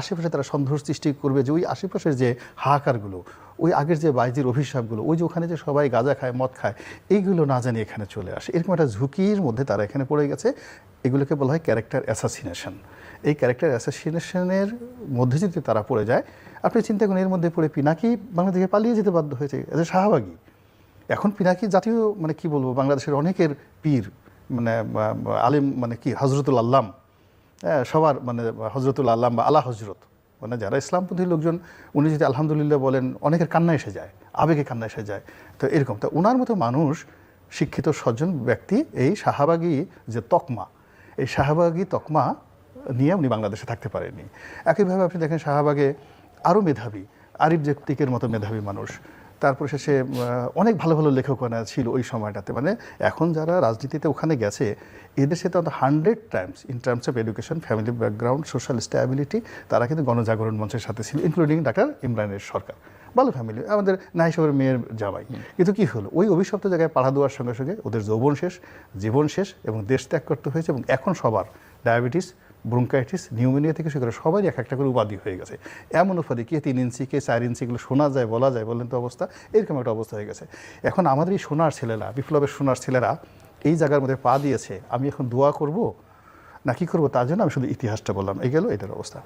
আশেপাশে তারা সন্দেহ সৃষ্টি করবে যে ওই আশেপাশের যে হাহাকারগুলো, ওই আগের যে বাইজির অভিশাপগুলো, ওই যে ওখানে যে সবাই গাঁজা খায়, মদ খায়, এইগুলো না জানি এখানে চলে আসে। এরকম একটা ঝুঁকির মধ্যে তারা এখানে পড়ে গেছে। এগুলোকে বলা হয় ক্যারেক্টার অ্যাসাসিনেশন। এই ক্যারেক্টার অ্যাসাসিনেশনের মধ্যে যদি তারা পড়ে যায়, আপনি চিন্তা করেন এর মধ্যে পড়ে পিনাকি বাংলাদেশে পালিয়ে যেতে বাধ্য হয়েছে এজ এ শাহবাগী। এখন পিনাকি জাতীয় মানে কি বলবো, বাংলাদেশের অনেকের পীর, মানে আলিম, মানে কি হজরতুল আল্লাম, সবার মানে হজরতুল আল্লাম বা আলা হজরত, মানে যারা ইসলামপন্থী লোকজন, উনি যদি আলহামদুলিল্লাহ বলেন অনেকের কান্না এসে যায়, আবেগে কান্না এসে যায়। তো এরকম, তো ওনার মতো মানুষ, শিক্ষিত সজ্জন ব্যক্তি, এই শাহবাগী যে তকমা, এই শাহবাগী তকমা নিয়ে উনি বাংলাদেশে থাকতে পারেননি। একইভাবে আপনি দেখেন শাহবাগে আরও মেধাবী, আরিফ জেক্তিকের মতো মেধাবী মানুষ, তারপর শেষে অনেক ভালো ভালো লেখকনা ছিল ওই সময়টাতে। মানে এখন যারা রাজনীতিতে ওখানে গেছে, এদের সাথে 100 Times in terms of education, family background, social stability, তারা কিন্তু গণজাগরণ মঞ্চের সাথে ছিল, ইনক্লুডিং ডাক্তার ইমরানের সরকার। ভালো ফ্যামিলি, আমাদের নাই সাহেবের মেয়ের জামাই। কিন্তু কী হলো, ওই অভিশপ্ত জায়গায় পাড়া দেওয়ার সঙ্গে সঙ্গে ওদের যৌবন শেষ, জীবন শেষ, এবং দেশ ত্যাগ করতে হয়েছে। এবং এখন সবার ডায়াবেটিস, ব্রঙ্কাইটিস, নিউমোনিয়া থেকে শুরু করে সবারই এক একটা করে উপাধি হয়ে গেছে। এমন উপাধি, কে 3 ইঞ্চি, কে 4 ইঞ্চি, এগুলো শোনা যায়, বলা যায়, বলেন তো অবস্থা, এরকম একটা অবস্থা হয়ে গেছে। এখন আমাদের এই সোনার ছেলেরা, বিপ্লবের সোনার ছেলেরা এই জায়গার মধ্যে পা দিয়েছে। আমি এখন দোয়া করব না কি করবো, তার জন্য আমি শুধু ইতিহাসটা বললাম, এই গেল এটার অবস্থা।